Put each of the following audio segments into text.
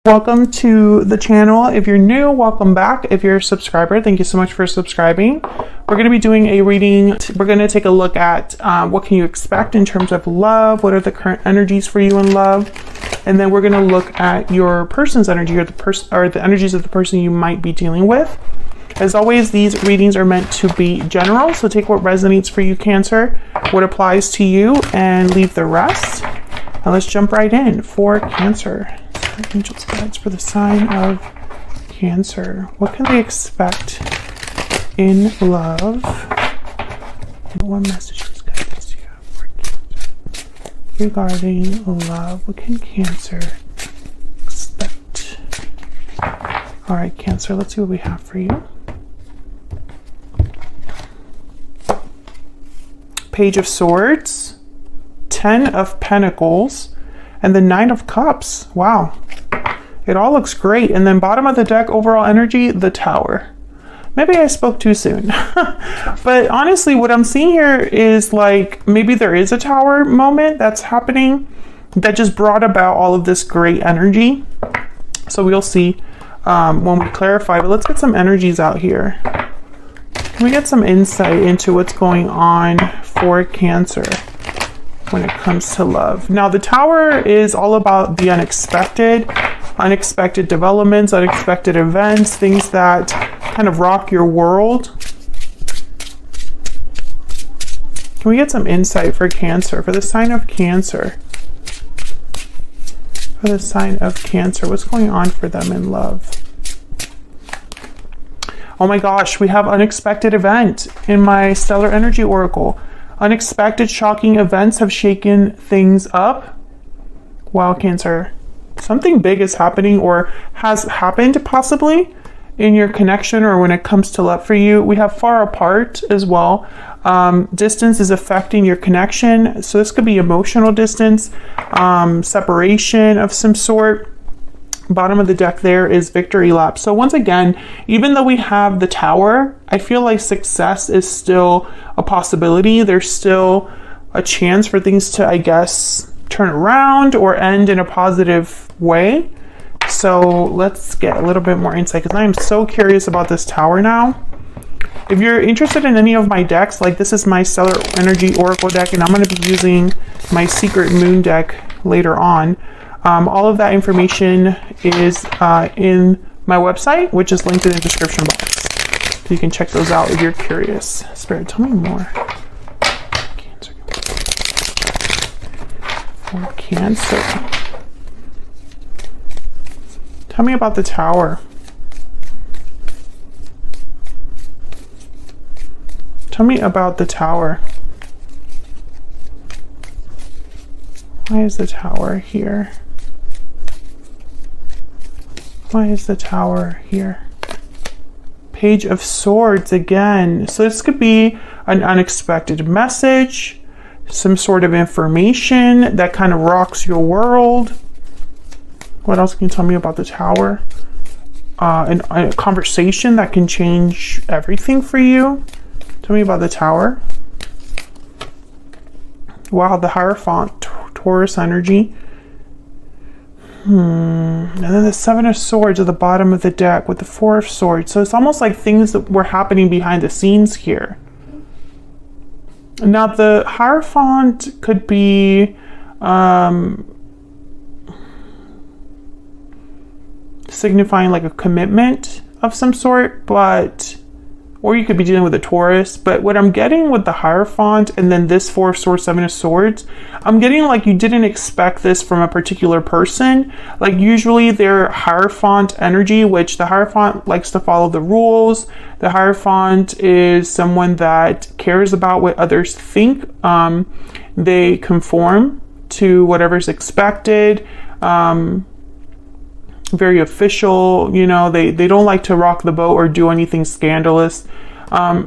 Welcome to the channel. If you're new, welcome back. If you're a subscriber, thank you so much for subscribing. We're going to be doing a reading. We're going to take a look at what can you expect in terms of love, what are the current energies for you in love, and then we're going to look at your person's energy or the energies of the person you might be dealing with. As always, these readings are meant to be general, so take what resonates for you, Cancer, what applies to you, and leave the rest. Now let's jump right in for Cancer. Angels guides for the sign of Cancer. What can they expect in love? And what messages guides you have for Cancer regarding love? What can Cancer expect? All right, Cancer, let's see what we have for you. Page of Swords, 10 of Pentacles, and the 9 of Cups. Wow. It all looks great. And then bottom of the deck, overall energy, the Tower. Maybe I spoke too soon. But honestly, what I'm seeing here is like maybe there is a Tower moment that's happening that just brought about all of this great energy. So we'll see when we clarify. But let's get some energies out here. Can we get some insight into what's going on for Cancer when it comes to love? Now, the Tower is all about the unexpected developments, unexpected events, things that kind of rock your world. Can we get some insight for Cancer, for the sign of Cancer? For the sign of Cancer, what's going on for them in love? Oh my gosh, we have unexpected event in my Stellar Energy Oracle. Unexpected, shocking events have shaken things up. Wow, Cancer. Something big is happening or has happened possibly in your connection or when it comes to love for you. We have far apart as well. Distance is affecting your connection. So this could be emotional distance, separation of some sort. Bottom of the deck there is victory lap. So once again, even though we have the Tower, I feel like success is still a possibility. There's still a chance for things to, I guess, turn around or end in a positive way. So let's get a little bit more insight because I am so curious about this Tower now. If you're interested in any of my decks, like this is my Stellar Energy Oracle deck, and I'm going to be using my Secret Moon deck later on. All of that information is in my website, which is linked in the description box. So you can check those out if you're curious. Spirit, tell me more. Cancer. For Cancer. Tell me about the Tower. Tell me about the Tower. Why is the Tower here? Why is the Tower here? Page of Swords again. So this could be an unexpected message, some sort of information that kind of rocks your world. What else can you tell me about the Tower? A conversation that can change everything for you. Tell me about the Tower. Wow, the Hierophant, Taurus energy. And then the 7 of Swords at the bottom of the deck with the 4 of Swords. So it's almost like things that were happening behind the scenes here. Now the Hierophant could be signifying like a commitment of some sort, or you could be dealing with a Taurus. But what I'm getting with the Hierophant and then this 4 of Swords, 7 of Swords, I'm getting like you didn't expect this from a particular person. Like usually they're Hierophant energy, which the Hierophant likes to follow the rules. The Hierophant is someone that cares about what others think. They conform to whatever's expected. Very official, you know, they don't like to rock the boat or do anything scandalous.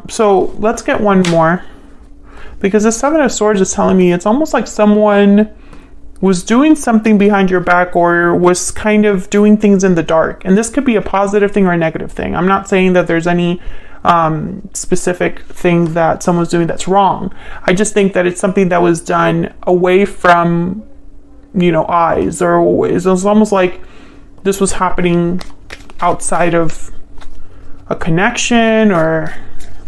So let's get one more, because the 7 of Swords is telling me it's almost like someone was doing something behind your back or was kind of doing things in the dark. And this could be a positive thing or a negative thing. I'm not saying that there's any specific thing that someone's doing that's wrong. I just think that it's something that was done away from, you know, eyes, or it's almost like this was happening outside of a connection or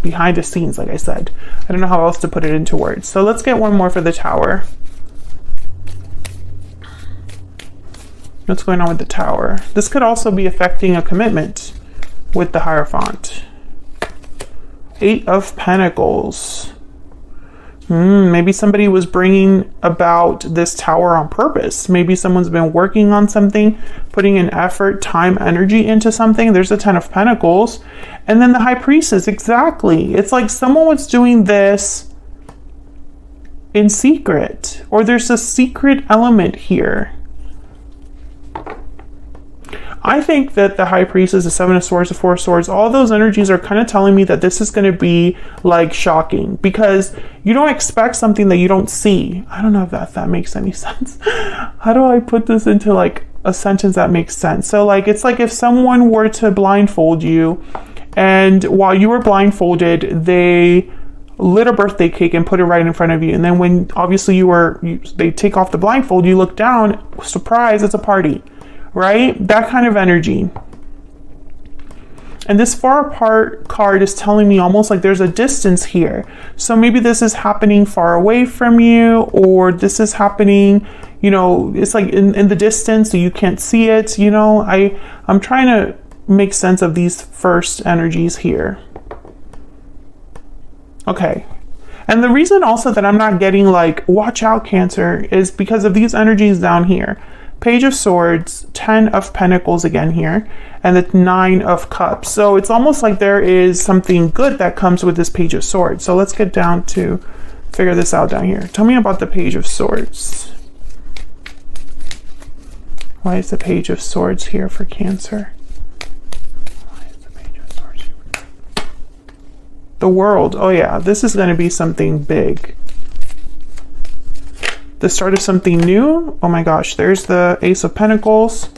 behind the scenes, like I said. I don't know how else to put it into words. So let's get one more for the Tower. What's going on with the Tower? This could also be affecting a commitment with the Hierophant. 8 of Pentacles. Maybe somebody was bringing about this Tower on purpose. Maybe someone's been working on something, putting an effort, time, energy into something. There's the 10 of Pentacles. And then the High Priestess, exactly. It's like someone was doing this in secret, or there's a secret element here. I think that the High Priestess, the 7 of Swords, the 4 of Swords, all those energies are kind of telling me that this is going to be like shocking, because you don't expect something that you don't see. I don't know if that makes any sense. How do I put this into like a sentence that makes sense? So like, it's like if someone were to blindfold you, and while you were blindfolded, they lit a birthday cake and put it right in front of you. And then when obviously they take off the blindfold, you look down, surprise, it's a party. Right? That kind of energy. And this far apart card is telling me almost like there's a distance here. So maybe this is happening far away from you, or this is happening, you know, it's like in the distance, so you can't see it. You know, I'm trying to make sense of these first energies here. Okay. And the reason also that I'm not getting like, watch out, Cancer, is because of these energies down here. Page of Swords, 10 of Pentacles again here, and the 9 of Cups. So it's almost like there is something good that comes with this Page of Swords. So let's get down to figure this out down here. Tell me about the Page of Swords. Why is the Page of Swords here for Cancer? Why is the Page of Swords here? The World. Oh yeah, this is going to be something big. The start of something new. Oh my gosh, there's the Ace of Pentacles.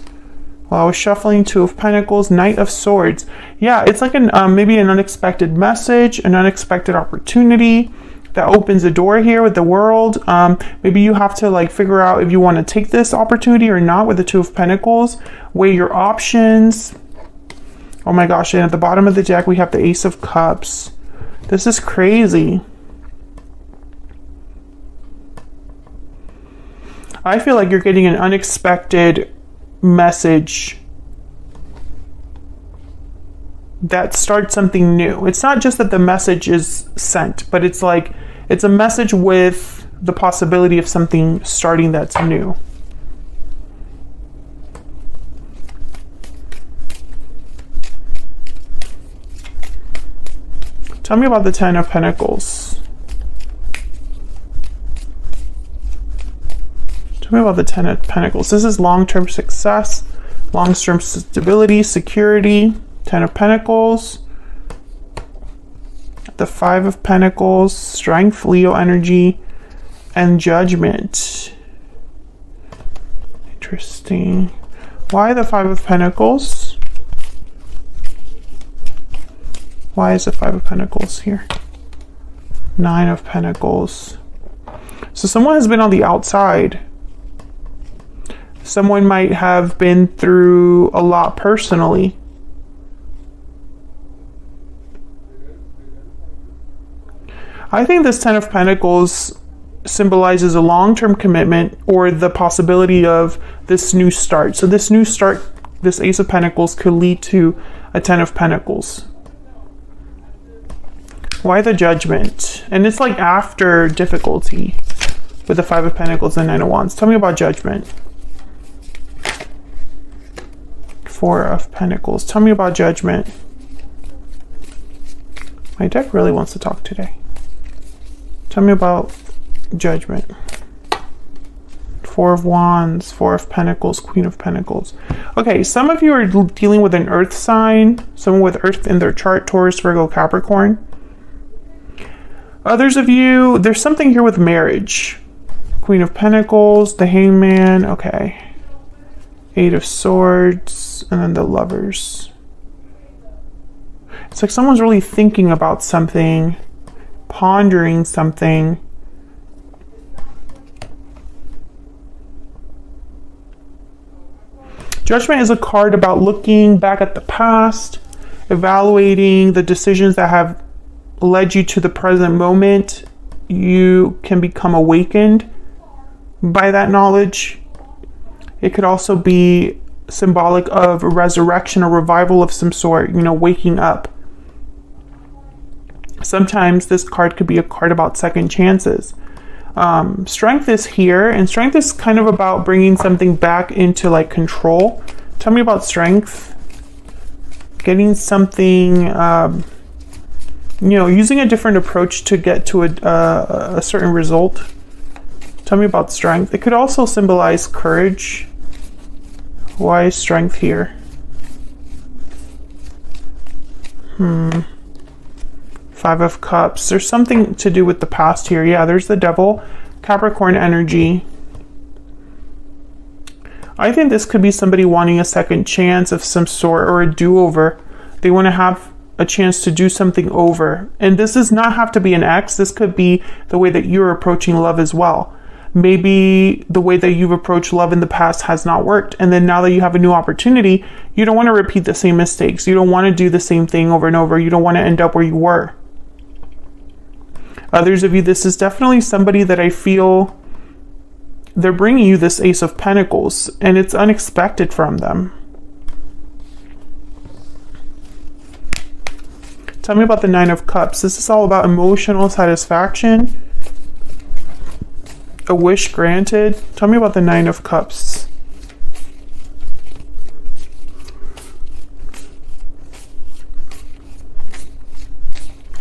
While I was shuffling, 2 of Pentacles, Knight of Swords. Yeah, it's like maybe an unexpected message, an unexpected opportunity that opens a door here with the World. Maybe you have to like figure out if you want to take this opportunity or not with the 2 of Pentacles. Weigh your options. Oh my gosh, and at the bottom of the deck we have the Ace of Cups. This is crazy. I feel like you're getting an unexpected message that starts something new. It's not just that the message is sent, but it's like, it's a message with the possibility of something starting that's new. Tell me about the 10 of Pentacles. Tell me about the 10 of Pentacles. This is long-term success, long-term stability, security. 10 of Pentacles. The 5 of Pentacles, strength, Leo energy, and judgment. Interesting. Why the 5 of Pentacles? Why is the 5 of Pentacles here? 9 of Pentacles. So someone has been on the outside. Someone might have been through a lot personally. I think this 10 of Pentacles symbolizes a long-term commitment or the possibility of this new start. So this new start, this Ace of Pentacles could lead to a 10 of Pentacles. Why the Judgment? And it's like after difficulty with the 5 of Pentacles and 9 of Wands. Tell me about Judgment. 4 of Pentacles. Tell me about Judgment. My deck really wants to talk today. Tell me about Judgment. 4 of Wands, 4 of Pentacles, Queen of Pentacles. Okay, some of you are dealing with an earth sign, someone with earth in their chart, Taurus, Virgo, Capricorn. Others of you, there's something here with marriage. Queen of Pentacles, the Hangman, okay. 8 of Swords, and then the Lovers. It's like someone's really thinking about something, pondering something. Judgment is a card about looking back at the past, evaluating the decisions that have led you to the present moment. You can become awakened by that knowledge. It could also be symbolic of a resurrection, a revival of some sort, waking up. Sometimes this card could be a card about second chances. Strength is here, and strength is kind of about bringing something back into like control. Tell me about strength. Getting something, using a different approach to get to a certain result. Tell me about strength. It could also symbolize courage. Why is strength here? Five of Cups. There's something to do with the past here. Yeah, there's the Devil. Capricorn energy. I think this could be somebody wanting a second chance of some sort or a do-over. They want to have a chance to do something over. And this does not have to be an ex. This could be the way that you're approaching love as well. Maybe the way that you've approached love in the past has not worked. And then now that you have a new opportunity, you don't want to repeat the same mistakes. You don't want to do the same thing over and over. You don't want to end up where you were. Others of you, this is definitely somebody that I feel they're bringing you this Ace of Pentacles, and it's unexpected from them. Tell me about the Nine of Cups. This is all about emotional satisfaction. A wish granted. Tell me about the Nine of Cups.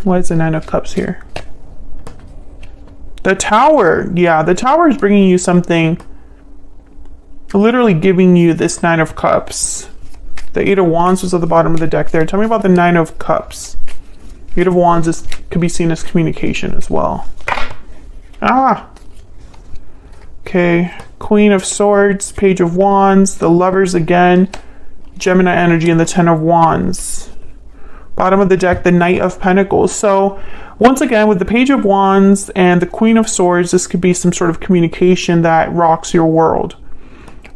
Why is the Nine of Cups here? The Tower. Yeah, the Tower is bringing you something, literally giving you this Nine of Cups. The Eight of Wands was at the bottom of the deck there. Tell me about the Nine of Cups. Eight of Wands could be seen as communication as well. Okay, Queen of Swords, Page of Wands, the Lovers again, Gemini energy, and the Ten of Wands. Bottom of the deck, the Knight of Pentacles. So once again, with the Page of Wands and the Queen of Swords, this could be some sort of communication that rocks your world.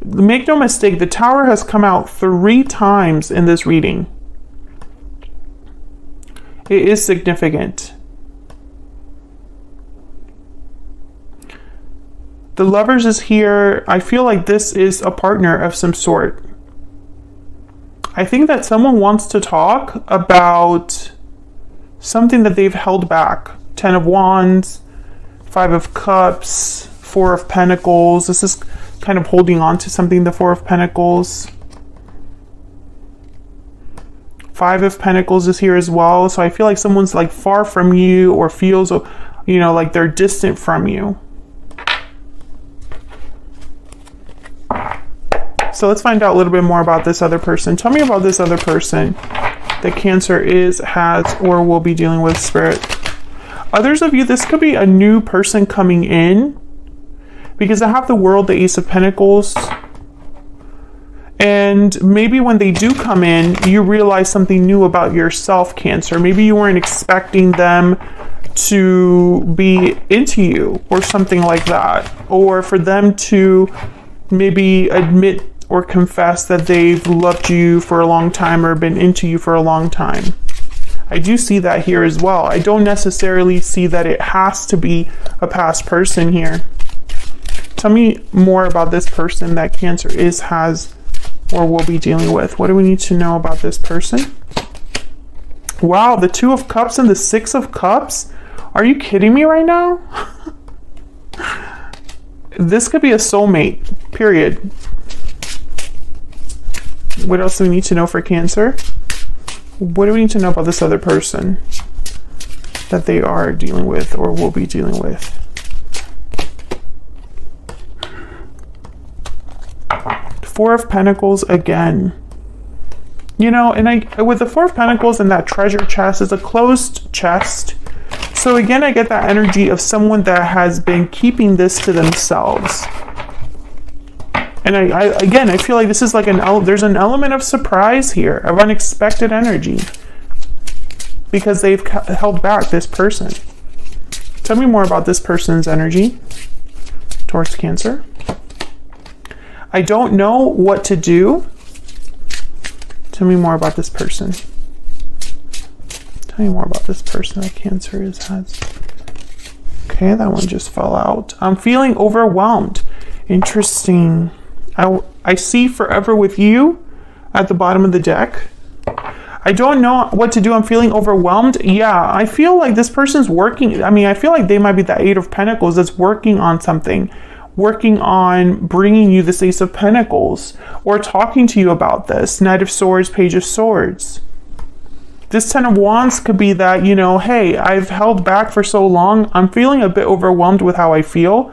Make no mistake, the Tower has come out 3 times in this reading. It is significant. The Lovers is here. I feel like this is a partner of some sort. I think that someone wants to talk about something that they've held back. 10 of Wands, 5 of Cups, 4 of Pentacles. This is kind of holding on to something, the 4 of Pentacles. 5 of Pentacles is here as well. So I feel like someone's like far from you or feels, like they're distant from you. So let's find out a little bit more about this other person. Tell me about this other person that Cancer has, or will be dealing with, Spirit. Others of you, this could be a new person coming in, because I have the World, the Ace of Pentacles. And maybe when they do come in, you realize something new about yourself, Cancer. Maybe you weren't expecting them to be into you or something like that. Or for them to maybe admit or confess that they've loved you for a long time or been into you for a long time. I do see that here as well. I don't necessarily see that it has to be a past person here. Tell me more about this person that Cancer has, or will be dealing with. What do we need to know about this person? Wow, the 2 of Cups and the 6 of Cups? Are you kidding me right now? This could be a soulmate, period. What else do we need to know for Cancer? What do we need to know about this other person that they are dealing with or will be dealing with? 4 of Pentacles again. And with the 4 of Pentacles and that treasure chest, is a closed chest. So again, I get that energy of someone that has been keeping this to themselves. And I feel like this is like there's an element of surprise here, of unexpected energy, because they've held back this person. Tell me more about this person's energy towards Cancer. I don't know what to do Tell me more about this person. Tell me more about this person that Cancer has. Okay, that one just fell out. I'm feeling overwhelmed. Interesting. I see forever with you at the bottom of the deck. I don't know what to do. I'm feeling overwhelmed. Yeah, I feel like this person's working. I mean, I feel like they might be the Eight of Pentacles that's working on something, working on bringing you this Ace of Pentacles, or talking to you about this. Knight of Swords, Page of Swords. This Ten of Wands could be that, you know, hey, I've held back for so long. I'm feeling a bit overwhelmed with how I feel.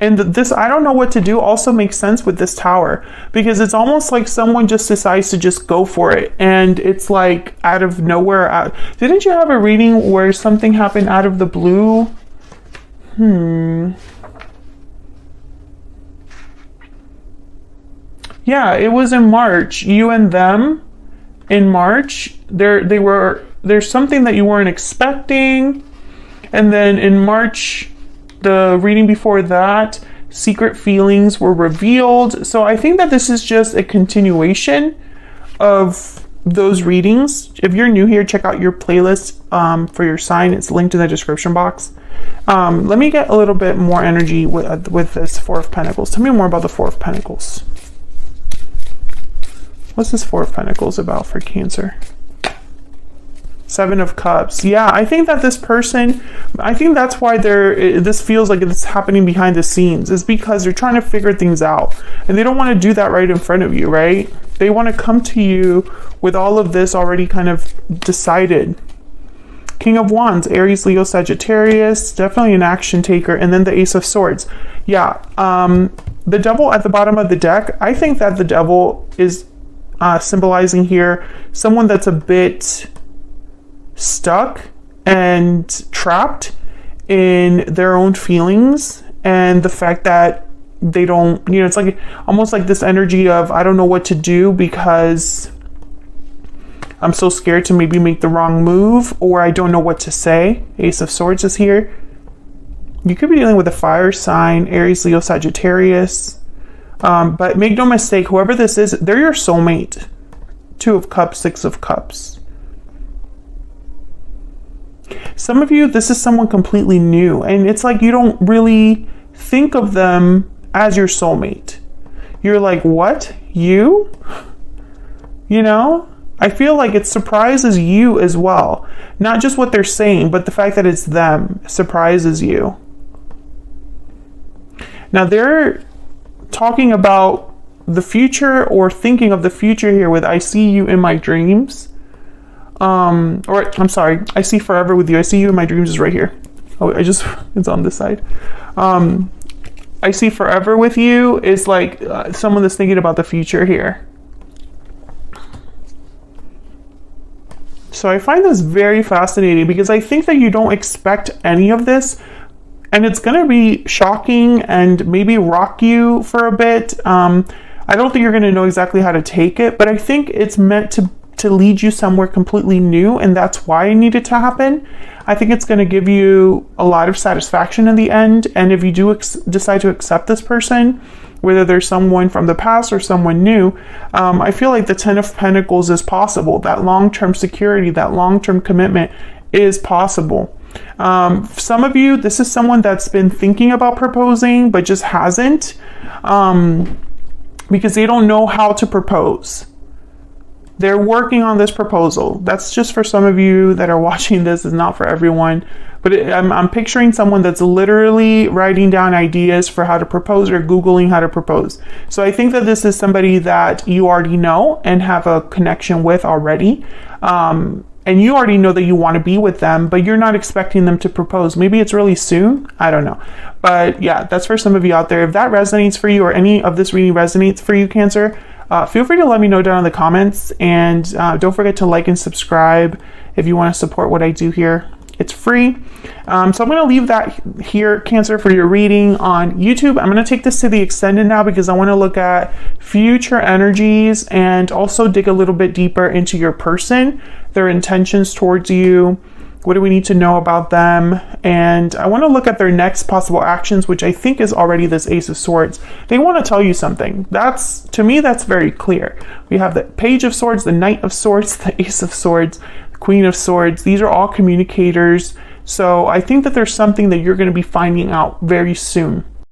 And this, I don't know what to do, also makes sense with this Tower, because it's almost like someone just decides to just go for it. And it's like out of nowhere. Didn't you have a reading where something happened out of the blue? Yeah, it was in March. You and them in March. There's something that you weren't expecting. And then in March, the reading before that, secret feelings were revealed. So I think that this is just a continuation of those readings. If you're new here, check out your playlist for your sign. It's linked in the description box. Let me get a little bit more energy with this Four of Pentacles. Tell me more about the Four of Pentacles. What's this Four of Pentacles about for Cancer? Seven of Cups. Yeah, I think that this person, I think that's why this feels like it's happening behind the scenes, is because they're trying to figure things out and they don't want to do that right in front of you, right? They want to come to you with all of this already kind of decided. King of Wands, Aries, Leo, Sagittarius, definitely an action taker. And then the Ace of Swords. Yeah, the Devil at the bottom of the deck, I think that the Devil is symbolizing here someone that's a bit stuck and trapped in their own feelings, and the fact that they don't, you know, it's like almost like this energy of I don't know what to do because I'm so scared to maybe make the wrong move, or I don't know what to say. Ace of Swords is here. You could be dealing with a fire sign, Aries, Leo, Sagittarius. But make no mistake, whoever this is, they're your soulmate. Two of Cups, Six of Cups. Some of you, this is someone completely new, and it's like you don't really think of them as your soulmate. You're like, what? You? You know? I feel like it surprises you as well. Not just what they're saying, but the fact that it's them surprises you. Now they're talking about the future or thinking of the future here with I see you in my dreams. Or I'm sorry, I see forever with you. I see you in my dreams is right here. Oh, it's on this side. I see forever with you is like someone that's thinking about the future here. So I find this very fascinating because I think that you don't expect any of this, and it's going to be shocking and maybe rock you for a bit. I don't think you're going to know exactly how to take it, but I think it's meant to lead you somewhere completely new, and that's why it needed to happen. I think it's going to give you a lot of satisfaction in the end, and if you do decide to accept this person, whether there's someone from the past or someone new, I feel like the Ten of Pentacles is possible. That long-term security, that long-term commitment is possible. Some of you, this is someone that's been thinking about proposing but just hasn't, because they don't know how to propose. They're working on this proposal. That's just for some of you that are watching this. It's not for everyone. But I'm picturing someone that's literally writing down ideas for how to propose or Googling how to propose. So I think that this is somebody that you already know and have a connection with already. And you already know that you want to be with them, but you're not expecting them to propose. Maybe it's really soon. I don't know. But yeah, that's for some of you out there. If that resonates for you or any of this reading resonates for you, Cancer, feel free to let me know down in the comments, and don't forget to like and subscribe if you want to support what I do here. It's free. So I'm going to leave that here, Cancer, for your reading on YouTube. I'm going to take this to the extended now because I want to look at future energies and also dig a little bit deeper into your person, their intentions towards you, What do we need to know about them? And I want to look at their next possible actions, which I think is already this Ace of Swords. They want to tell you something. To me, that's very clear. We have the Page of Swords, the Knight of Swords, the Ace of Swords, the Queen of Swords. These are all communicators. So I think that there's something that you're going to be finding out very soon.